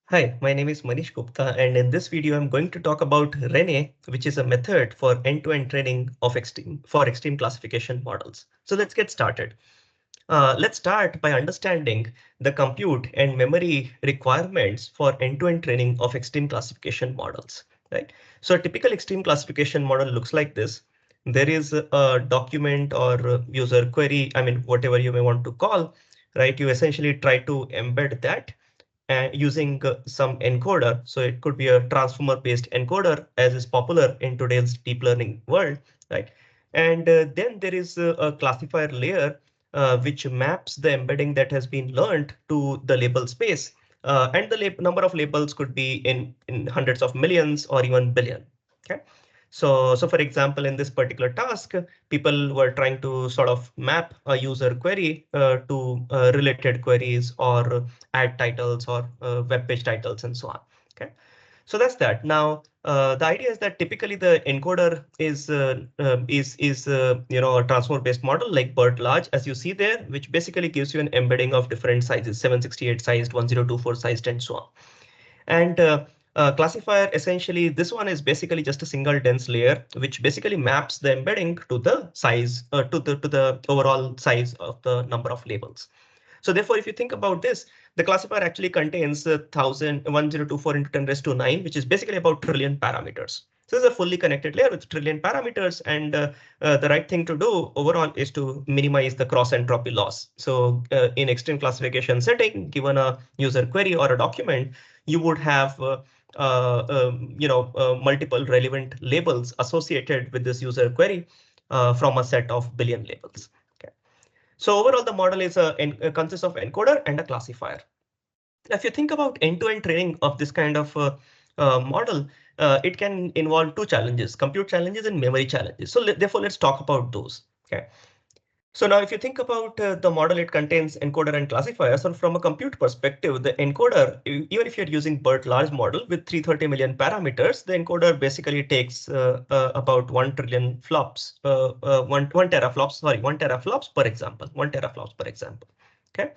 Hi, my name is Manish Gupta, and in this video, I'm going to talk about Renee, which is a method for end-to-end training of extreme classification models. So let's get started. Let's start by understanding the compute and memory requirements for end-to-end training of extreme classification models. Right. So a typical extreme classification model looks like this. There is a document or user query, I mean, whatever you may want to call, right? You essentially try to embed that using some encoder. So it could be a transformer based encoder as is popular in today's deep learning world, right? And then there is a classifier layer which maps the embedding that has been learned to the label space. And the number of labels could be in hundreds of millions or even billion. Okay. So for example, in this particular task, people were trying to sort of map a user query to related queries or ad titles or web page titles and so on. Okay, so that's that. Now the idea is that typically the encoder is a transformer based model like BERT large, as you see there, which basically gives you an embedding of different sizes, 768 sized, 1024 sized, and so on. And classifier, essentially, this one is basically just a single dense layer, which basically maps the embedding to the size, to the overall size of the number of labels. So therefore, if you think about this, the classifier actually contains 1024 into 10 raised to 9, which is basically about trillion parameters. So this is a fully connected layer with trillion parameters, and the right thing to do overall is to minimize the cross entropy loss. So in extreme classification setting, given a user query or a document, you would have multiple relevant labels associated with this user query from a set of billion labels. Okay. So overall, the model consists of encoder and a classifier. If you think about end-to-end training of this kind of model, it can involve two challenges: compute challenges and memory challenges. So therefore, let's talk about those. Okay. So now if you think about the model, it contains encoder and classifier. So from a compute perspective, the encoder, even if you're using BERT large model with 330 million parameters, the encoder basically takes about 1 trillion flops, one teraflops, sorry, 1 teraflops per example, 1 teraflops per example. Okay.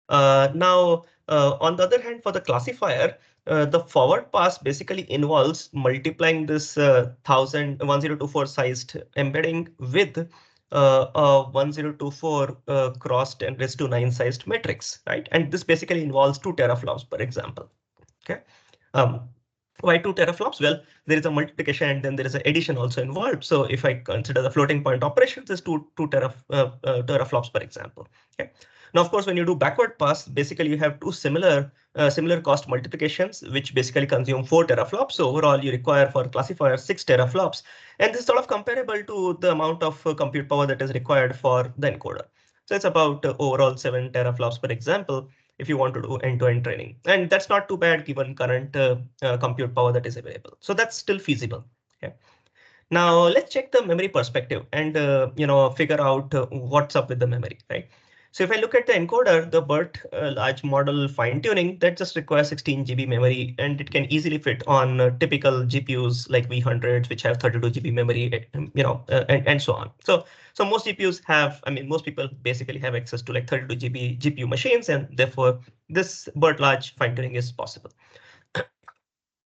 Now, on the other hand, for the classifier, the forward pass basically involves multiplying this 1024 sized embedding with a 1024 cross 10 raised to 9 sized matrix, right? And this basically involves 2 teraflops per example. Okay. Why 2 teraflops? Well, there is a multiplication and then there is an addition also involved. So if I consider the floating point operations, is two teraflops per example. Okay. Now, of course, when you do backward pass, basically you have two similar cost multiplications, which basically consume 4 teraflops. So overall, you require for classifier 6 teraflops. And this is sort of comparable to the amount of compute power that is required for the encoder. So it's about overall 7 teraflops per example if you want to do end-to-end training. And that's not too bad given current compute power that is available. So that's still feasible. Okay. Now let's check the memory perspective and figure out what's up with the memory, right? So if I look at the encoder, the BERT large model fine tuning, that just requires 16 GB memory, and it can easily fit on typical GPUs like V100s, which have 32 GB memory, and so on. So most GPUs have, I mean, most people basically have access to like 32 GB GPU machines, and therefore this BERT large fine tuning is possible.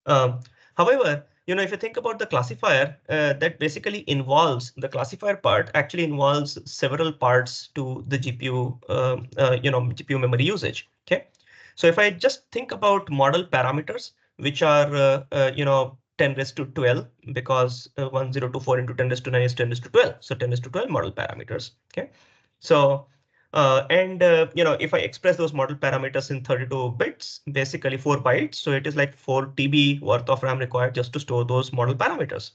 Um, However, if you think about the classifier, that basically involves the classifier part actually involves several parts to the GPU, GPU memory usage. Okay, so if I just think about model parameters, which are 10 raised to 12, because 1024 into 10 raised to 9 is 10 raised to 12, so 10 raised to 12 model parameters. Okay, so if I express those model parameters in 32 bits, basically 4 bytes, so it is like 4 TB worth of RAM required just to store those model parameters.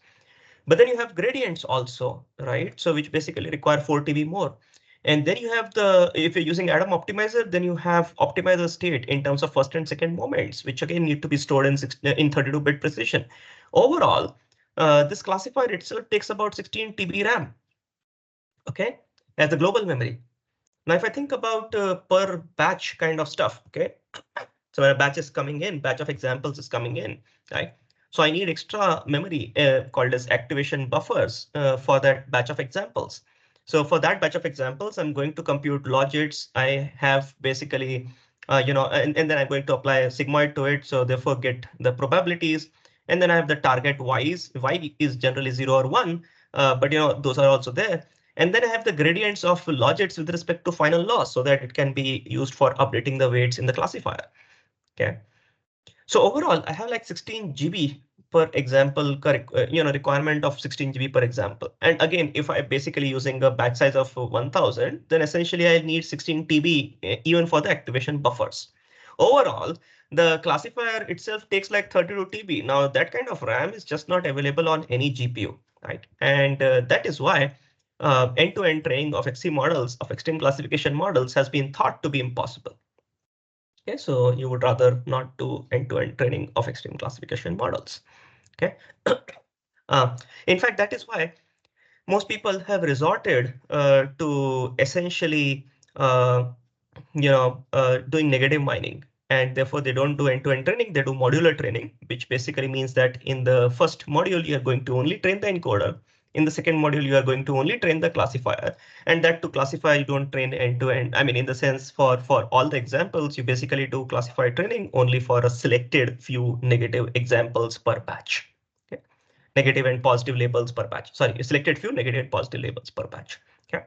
But then you have gradients also, right? So which basically require 4 TB more. And then you have if you're using Atom optimizer, then you have optimizer state in terms of first and second moments, which again need to be stored in 32-bit precision. Overall, this classifier itself takes about 16 TB RAM, okay, as the global memory. Now, if I think about per batch kind of stuff, okay, so when a batch is coming in, batch of examples is coming in, right? So I need extra memory called as activation buffers for that batch of examples. So for that batch of examples, I'm going to compute logits. I have basically and then I'm going to apply a sigmoid to it. So therefore get the probabilities. And then I have the target y's. Y is generally 0 or 1, but those are also there. And then I have the gradients of logits with respect to final loss so that it can be used for updating the weights in the classifier. Okay. So overall, I have like 16 GB per example, requirement of 16 GB per example. And again, if I'm basically using a batch size of 1000, then essentially I need 16 TB even for the activation buffers. Overall, the classifier itself takes like 32 TB. Now that kind of RAM is just not available on any GPU, right? And that is why end-to-end training of XC models, of extreme classification models, has been thought to be impossible. Okay, so you would rather not do end-to-end training of extreme classification models. Okay. In fact, that is why most people have resorted to essentially doing negative mining, and therefore they don't do end-to-end training, they do modular training, which basically means that in the first module you are going to only train the encoder. In the second module, you are going to only train the classifier, and that to classify, you don't train end to end. I mean, in the sense for all the examples, you basically do classifier training only for a selected few negative examples per batch. Okay. Negative and positive labels per batch. Sorry, you selected few negative and positive labels per batch. Okay.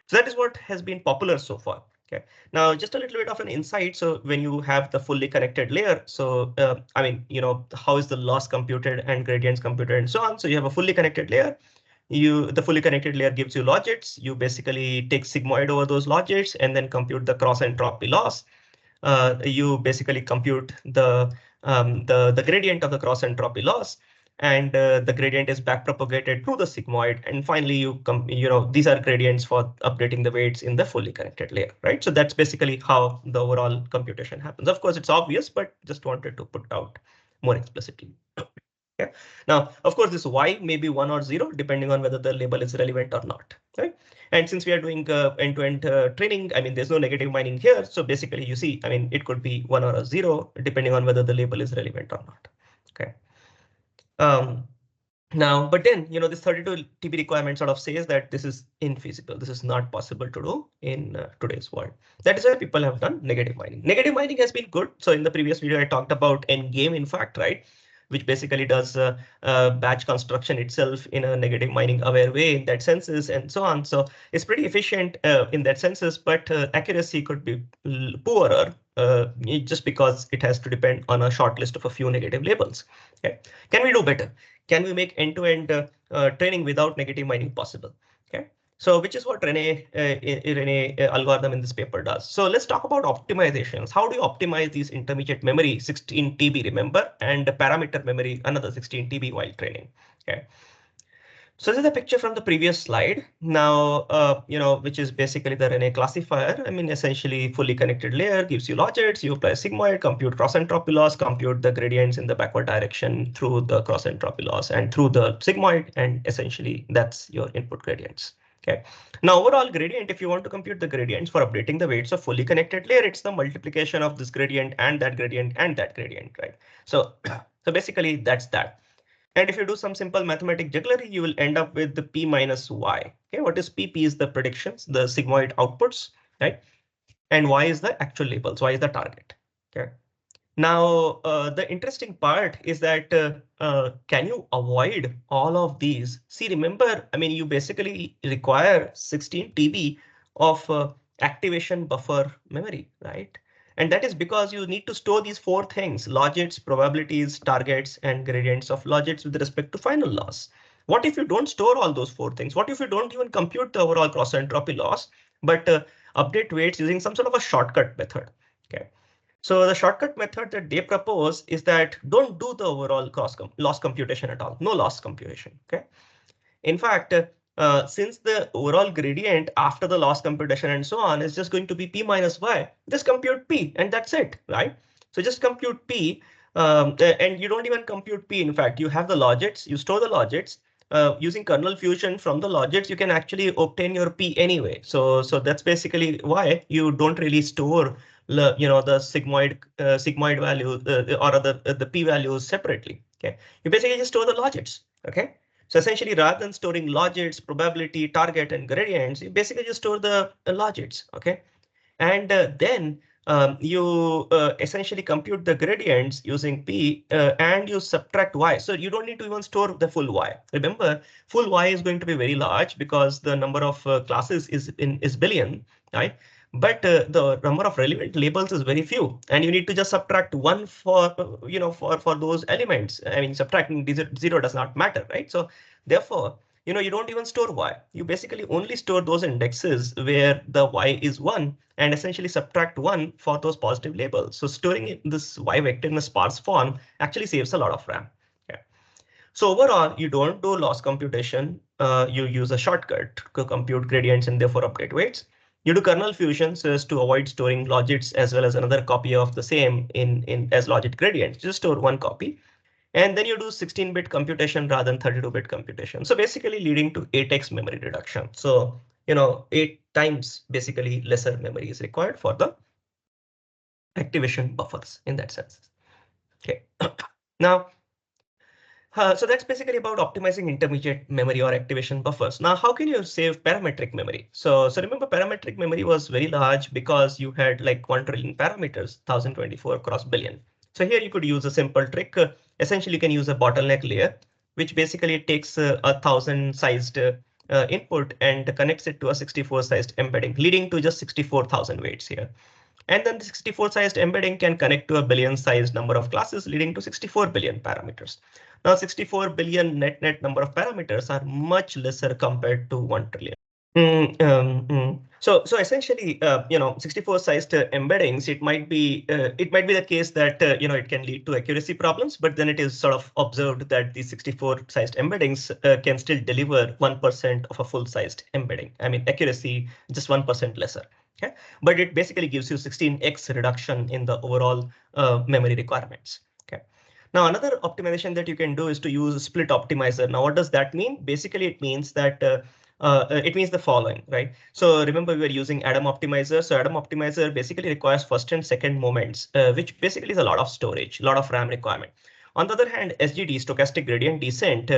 So that is what has been popular so far. Okay. Now, just a little bit of an insight. So when you have the fully connected layer, so I mean, how is the loss computed and gradients computed and so on. So you have a fully connected layer. The fully connected layer gives you logits. You basically take sigmoid over those logits and then compute the cross entropy loss. You basically compute the gradient of the cross entropy loss, and the gradient is backpropagated through the sigmoid. And finally, these are gradients for updating the weights in the fully connected layer, right? So that's basically how the overall computation happens. Of course, it's obvious, but just wanted to put out more explicitly. Yeah. Now, of course, this y may be 1 or 0, depending on whether the label is relevant or not. Right? And since we are doing end-to-end training, I mean, there's no negative mining here. So basically, you see, I mean, it could be 1 or a 0, depending on whether the label is relevant or not. Okay. Now, but then, this 32 TB requirement sort of says that this is infeasible. This is not possible to do in today's world. That is why people have done negative mining. Negative mining has been good. So in the previous video, I talked about Endgame, in fact, right? Which basically does batch construction itself in a negative mining aware way in that senses and so on. So it's pretty efficient in that senses, but accuracy could be poorer just because it has to depend on a short list of a few negative labels. Okay. Can we do better? Can we make end-to-end training without negative mining possible? Okay. So which is what Renee algorithm in this paper does. So let's talk about optimizations. How do you optimize these intermediate memory 16 TB, remember, and parameter memory another 16 TB while training? Okay. So this is a picture from the previous slide. Now, which is basically the Renee classifier. I mean, essentially fully connected layer gives you logits, you apply sigmoid, compute cross entropy loss, compute the gradients in the backward direction through the cross entropy loss and through the sigmoid, and essentially that's your input gradients. Okay. Now, overall gradient, if you want to compute the gradients for updating the weights of fully connected layer, it's the multiplication of this gradient and that gradient and that gradient, right? So, so basically that's that. And if you do some simple mathematic jugglery, you will end up with the p minus y. Okay, what is p? P is the predictions, the sigmoid outputs, right? And y is the actual labels, y is the target. Okay. Now, the interesting part is that can you avoid all of these? See, remember, I mean, you basically require 16 TB of activation buffer memory, right? And that is because you need to store these four things: logits, probabilities, targets, and gradients of logits with respect to final loss. What if you don't store all those four things? What if you don't even compute the overall cross entropy loss, but update weights using some sort of a shortcut method? Okay. So the shortcut method that they propose is that don't do the overall loss computation at all. No loss computation. Okay. In fact, since the overall gradient after the loss computation and so on is just going to be p minus y, just compute p and that's it, right? So just compute p, and you don't even compute p. In fact, you have the logits, you store the logits. Using kernel fusion from the logits, you can actually obtain your p anyway. So that's basically why you don't really store the sigmoid value or the p values separately. Okay, you basically just store the logits. Okay. So essentially, rather than storing logits, probability, target, and gradients, you basically just store the logits. Okay. And then you essentially compute the gradients using P and you subtract Y. So you don't need to even store the full Y. Remember, full Y is going to be very large because the number of classes is billion, right? But the number of relevant labels is very few, and you need to just subtract one for for those elements. I mean, subtracting zero does not matter, right? So therefore, you don't even store Y. You basically only store those indexes where the Y is 1 and essentially subtract 1 for those positive labels. So storing this Y vector in a sparse form actually saves a lot of RAM. Okay. So overall, you don't do loss computation. You use a shortcut to compute gradients and therefore update weights. You do kernel fusion so as to avoid storing logits as well as another copy of the same in as logit gradients. Just store one copy. And then you do 16-bit computation rather than 32-bit computation. So basically leading to 8x memory reduction. So, 8 times basically lesser memory is required for the activation buffers in that sense. Okay. Now, so that's basically about optimizing intermediate memory or activation buffers. Now, how can you save parametric memory? So remember, parametric memory was very large because you had like 1 trillion parameters, 1024 cross billion. So here you could use a simple trick. Essentially, you can use a bottleneck layer, which basically takes a 1000 sized input and connects it to a 64 sized embedding, leading to just 64,000 weights here. And then the 64 sized embedding can connect to a billion sized number of classes, leading to 64 billion parameters. Now 64 billion net number of parameters are much lesser compared to 1 trillion. So essentially, 64 sized embeddings, it might be the case that it can lead to accuracy problems, but then it is sort of observed that the 64 sized embeddings can still deliver 1% of a full sized embedding. I mean, accuracy just 1% lesser. Okay, but it basically gives you 16x reduction in the overall memory requirements. Okay. Now, another optimization that you can do is to use split optimizer. Now, what does that mean? Basically, it means that it means the following, right? So remember, we were using Adam optimizer. So Adam optimizer basically requires first and second moments, which basically is a lot of storage, a lot of RAM requirement. On the other hand, SGD, stochastic gradient descent,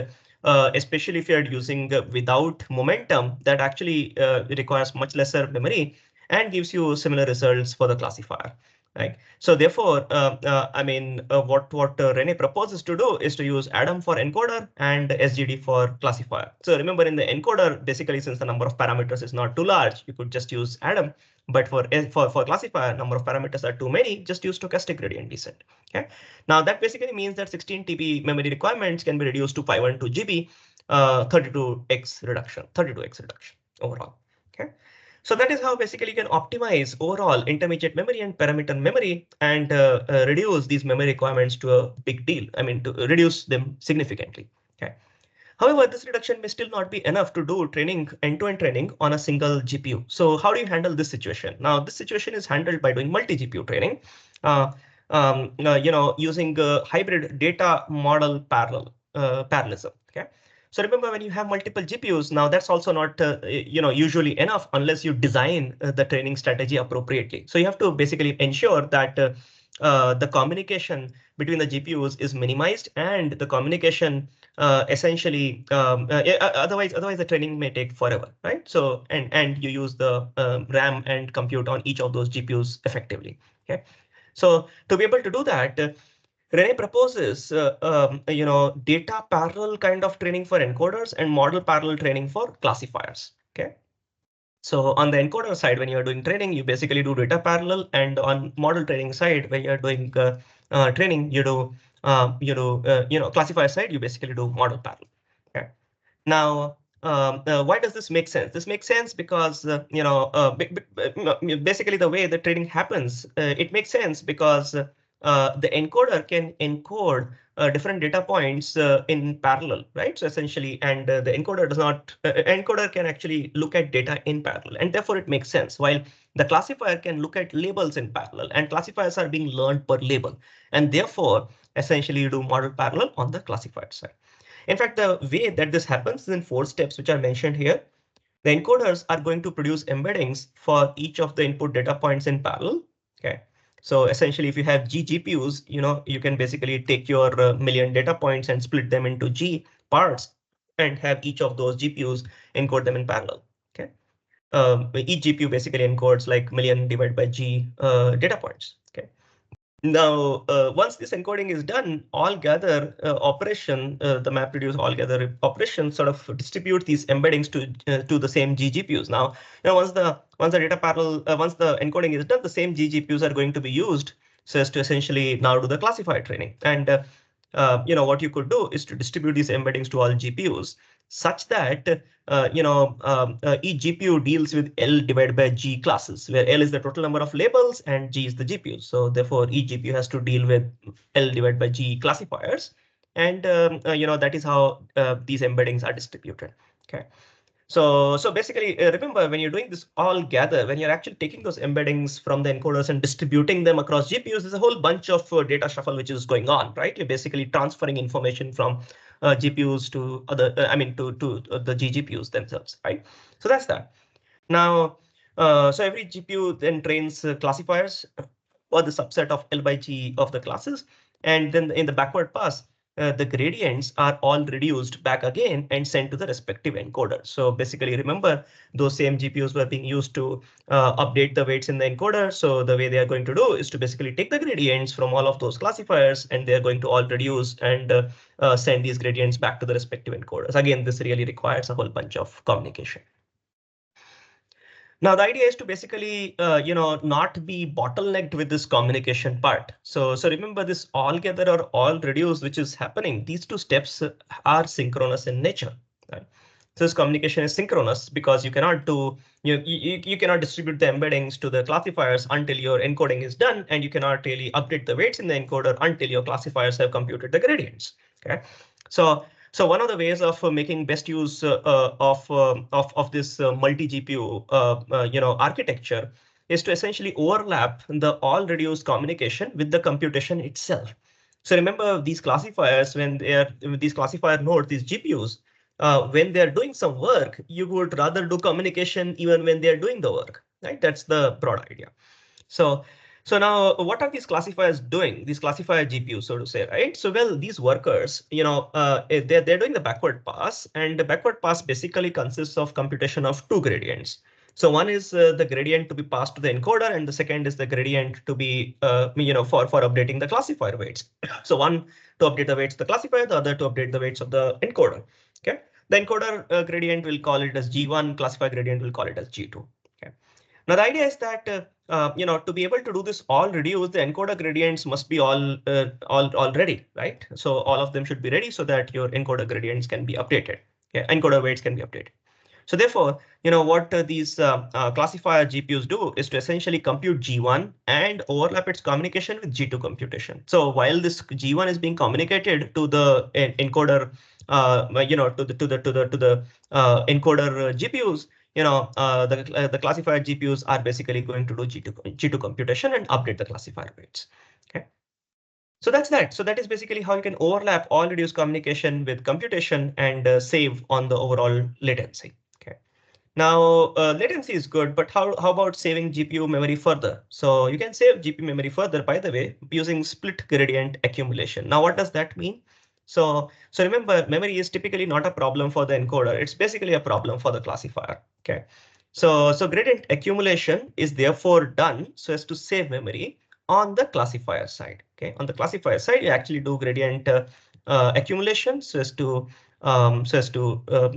especially if you're using without momentum, that actually requires much lesser memory and gives you similar results for the classifier. Right. So therefore, what Renee proposes to do is to use Adam for encoder and SGD for classifier. So remember, in the encoder, basically, since the number of parameters is not too large, you could just use Adam. But for classifier, number of parameters are too many, just use stochastic gradient descent. Okay. Now that basically means that 16 TB memory requirements can be reduced to 512 GB, 32x reduction overall. Okay. So that is how basically you can optimize overall intermediate memory and parameter memory and reduce these memory requirements to a big deal. I mean, to reduce them significantly. Okay. However, this reduction may still not be enough to do training, end-to-end training on a single GPU. So how do you handle this situation? Now, this situation is handled by doing multi-GPU training, using hybrid data model parallelism. Okay. So remember, when you have multiple GPUs, now that's also not usually enough unless you design the training strategy appropriately. So you have to basically ensure that the communication between the GPUs is minimized and the communication essentially otherwise the training may take forever, right? So and you use the RAM and compute on each of those GPUs effectively. Okay. So to be able to do that, Renee proposes, data parallel kind of training for encoders and model parallel training for classifiers. Okay. So on the encoder side, when you're doing training, you basically do data parallel, and on model training side, when you're doing training, you do classifier side, you basically do model parallel. Okay. Now, why does this make sense? This makes sense because basically the way the training happens, it makes sense because the encoder can encode different data points in parallel, right? So essentially, and the encoder does not, encoder can actually look at data in parallel, and therefore it makes sense. While the classifier can look at labels in parallel, and classifiers are being learned per label, and therefore essentially you do model parallel on the classified side. In fact, the way that this happens is in 4 steps, which are mentioned here. The encoders are going to produce embeddings for each of the input data points in parallel. Okay. So essentially, if you have G GPUs, you can basically take your million data points and split them into G parts and have each of those GPUs encode them in parallel. Okay. each GPU basically encodes like million divided by G data points. Okay. Now, once this encoding is done, all gather operation, the MapReduce all gather operation sort of distribute these embeddings to the same G GPUs. Now, once the data parallel, once the encoding is done, the same G GPUs are going to be used so as to essentially now do the classifier training. And what you could do is to distribute these embeddings to all GPUs such that each GPU deals with L divided by G classes, where L is the total number of labels and G is the GPU. So therefore, each GPU has to deal with L divided by G classifiers, and that is how these embeddings are distributed. Okay. So basically, remember when you're doing this all gather, when you're actually taking those embeddings from the encoders and distributing them across GPUs, there's a whole bunch of data shuffle which is going on, right? You're basically transferring information from GPUs to other, to the GPUs themselves, right? So that's that. Now, so every GPU then trains classifiers or the subset of L by G of the classes, and then in the backward pass, the gradients are all reduced back again and sent to the respective encoder. So basically, remember, those same GPUs were being used to update the weights in the encoder. So the way they are going to do is to basically take the gradients from all of those classifiers, and they're going to all reduce and send these gradients back to the respective encoders. Again, this really requires a whole bunch of communication. Now, the idea is to basically, not be bottlenecked with this communication part. So remember this all gather or all reduce, which is happening. These two steps are synchronous in nature. Right? So this communication is synchronous because you cannot do, you cannot distribute the embeddings to the classifiers until your encoding is done, and you cannot really update the weights in the encoder until your classifiers have computed the gradients. Okay, so one of the ways of making best use of this multi-GPU architecture is to essentially overlap the all reduced communication with the computation itself. So remember these classifiers, when they are these classifier nodes, these GPUs, when they're doing some work, you would rather do communication even when they're doing the work, right? That's the broad idea. So now what are these classifiers doing? These classifier GPUs, so to say, right? So well, these workers, they're doing the backward pass, and the backward pass basically consists of computation of two gradients. So one is the gradient to be passed to the encoder, and the second is the gradient to be, for updating the classifier weights. So one to update the weights of the classifier, the other to update the weights of the encoder. Okay, the encoder gradient will call it as G1, classifier gradient will call it as G2. Okay. Now the idea is that to be able to do this all reduce, the encoder gradients must be all ready, right? So all of them should be ready so that your encoder gradients can be updated. Okay, encoder weights can be updated. So therefore, what these classifier GPUs do is to essentially compute G1 and overlap its communication with G2 computation. So while this G1 is being communicated to the encoder, to the encoder GPUs, the classifier GPUs are basically going to do G2 computation and update the classifier weights. Okay. So that's that. So that is basically how you can overlap all reduced communication with computation and save on the overall latency. Okay. Now latency is good, but how about saving GPU memory further? So you can save GPU memory further, by the way, using split gradient accumulation. Now what does that mean? So remember, memory is typically not a problem for the encoder. It's basically a problem for the classifier. Okay. So gradient accumulation is therefore done so as to save memory on the classifier side. Okay. On the classifier side, you actually do gradient accumulation so as to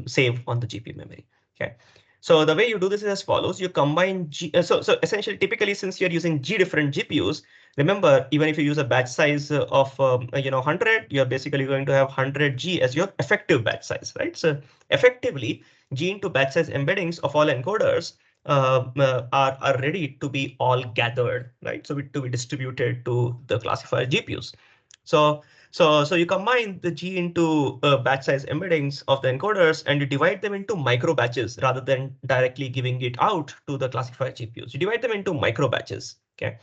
save on the GPU memory. Okay. So the way you do this is as follows. You combine so essentially, typically, since you're using G different GPUs, remember, even if you use a batch size of 100, you're basically going to have 100 G as your effective batch size, right? So effectively, G into batch size embeddings of all encoders are ready to be all gathered, right? So to be distributed to the classifier GPUs. So you combine the G into batch size embeddings of the encoders, and you divide them into micro batches rather than directly giving it out to the classifier GPUs. You divide them into micro batches. Okay,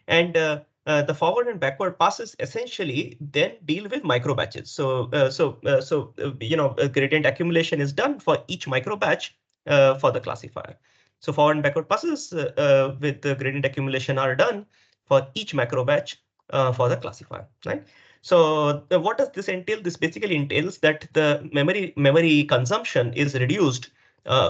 and the forward and backward passes essentially then deal with micro batches. So gradient accumulation is done for each micro batch for the classifier. So forward and backward passes with the gradient accumulation are done for each macro batch for the classifier, right? So what does this entail? This basically entails that the memory consumption is reduced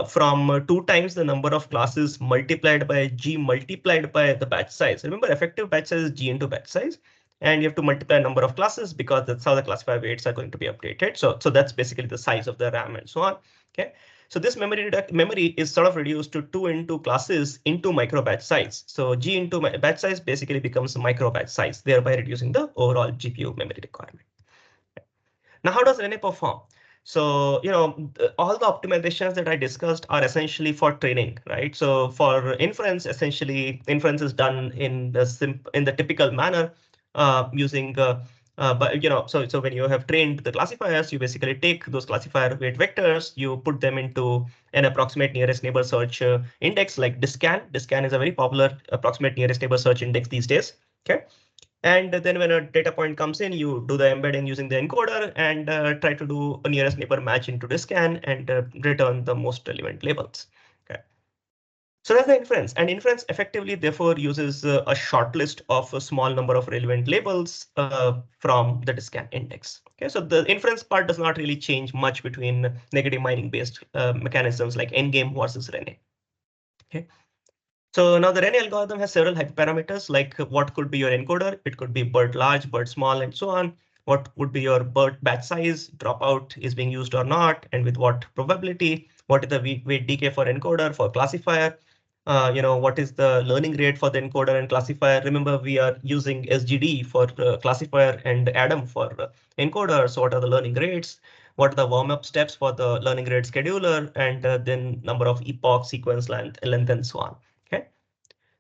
from 2 times the number of classes multiplied by G multiplied by the batch size. Remember, effective batch size is G into batch size. And you have to multiply number of classes because that's how the classifier weights are going to be updated. So that's basically the size of the RAM and so on. Okay. So this memory is sort of reduced to 2 into classes into micro batch size. So G into batch size basically becomes micro batch size, thereby reducing the overall GPU memory requirement. Now, how does Renee perform? So, all the optimizations that I discussed are essentially for training, right? So for inference, essentially inference is done in the typical manner using but so when you have trained the classifiers, you basically take those classifier weight vectors, you put them into an approximate nearest neighbor search index like discan. Discan is a very popular approximate nearest neighbor search index these days. Okay. And then when a data point comes in, you do the embedding using the encoder and try to do a nearest neighbor match into the scan and return the most relevant labels. Okay. So that's the inference, and inference effectively therefore uses a short list of a small number of relevant labels from the scan index. Okay, so the inference part does not really change much between negative mining based mechanisms like Endgame versus Renee. Okay. So now the Rennie algorithm has several hyperparameters, like what could be your encoder? It could be BERT large, BERT small, and so on. What would be your BERT batch size? Dropout is being used or not, and with what probability? What is the weight decay for encoder, for classifier? What is the learning rate for the encoder and classifier? Remember, we are using SGD for classifier and Adam for encoder. So what are the learning rates? What are the warm-up steps for the learning rate scheduler? And then number of epoch, sequence length, and so on. Okay,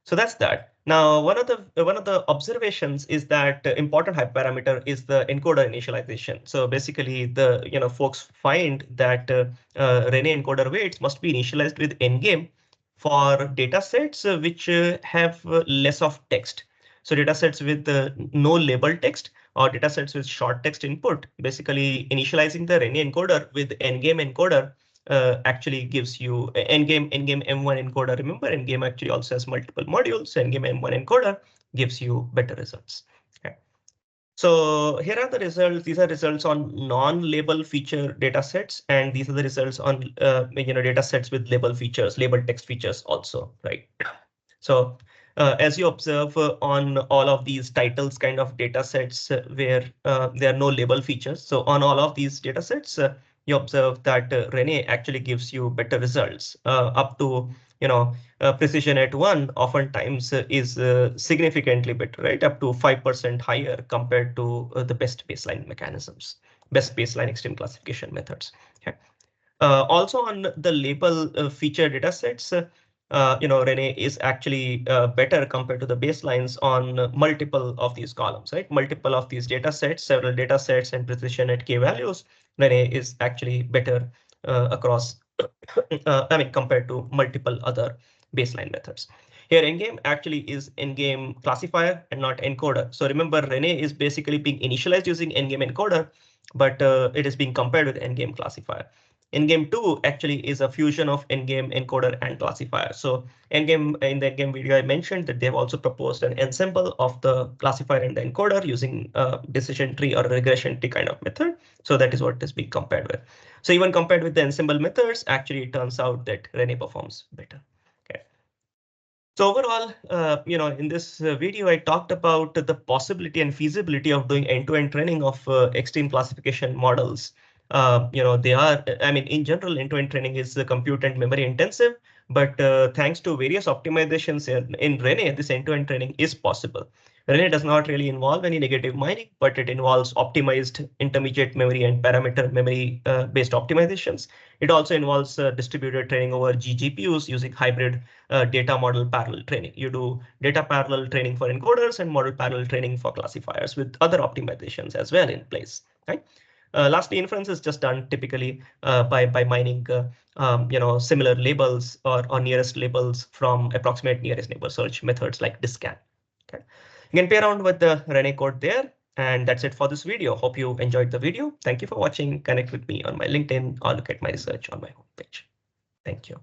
so that's that. Now, one of the observations is that important hyperparameter is the encoder initialization. So basically, the folks find that Renee encoder weights must be initialized with Endgame for data sets which have less of text. So data sets with no label text or data sets with short text input, basically initializing the Renee encoder with Endgame encoder actually gives you Endgame M1 encoder. Remember, Endgame actually also has multiple modules. So Endgame M1 encoder gives you better results. Okay. So here are the results. These are results on non-label feature data sets, and these are the results on data sets with label features, label text features also, right? So as you observe on all of these titles kind of data sets where there are no label features. So on all of these data sets, you observe that Renee actually gives you better results up to, precision at 1 oftentimes is significantly better, right? Up to 5% higher compared to the best baseline mechanisms, best baseline extreme classification methods. Okay. Also on the label feature datasets, Renee is actually better compared to the baselines on multiple of these columns, right? Multiple of these datasets, several datasets and precision at k values. Renee is actually better across, compared to multiple other baseline methods. Here, Endgame actually is Endgame classifier and not encoder. So remember, Renee is basically being initialized using Endgame encoder, but it is being compared with Endgame classifier. Endgame 2 actually is a fusion of Endgame encoder and classifier. So Endgame, in the Endgame video, I mentioned that they've also proposed an ensemble of the classifier and the encoder using decision tree or regression tree kind of method. So that is what is being compared with. So even compared with the ensemble methods, actually it turns out that Renee performs better. Okay. So overall, in this video, I talked about the possibility and feasibility of doing end-to-end training of extreme classification models. They are, in general, end-to-end training is compute and memory intensive, but thanks to various optimizations in Renee, this end-to-end training is possible. Renee does not really involve any negative mining, but it involves optimized intermediate memory and parameter memory based optimizations. It also involves distributed training over GPUs using hybrid data model parallel training. You do data parallel training for encoders and model parallel training for classifiers with other optimizations as well in place. Right? Lastly, inference is just done typically by mining similar labels or nearest labels from approximate nearest neighbor search methods like discan. Okay. You can play around with the Renee code there. And that's it for this video. Hope you enjoyed the video. Thank you for watching. Connect with me on my LinkedIn or look at my research on my homepage. Thank you.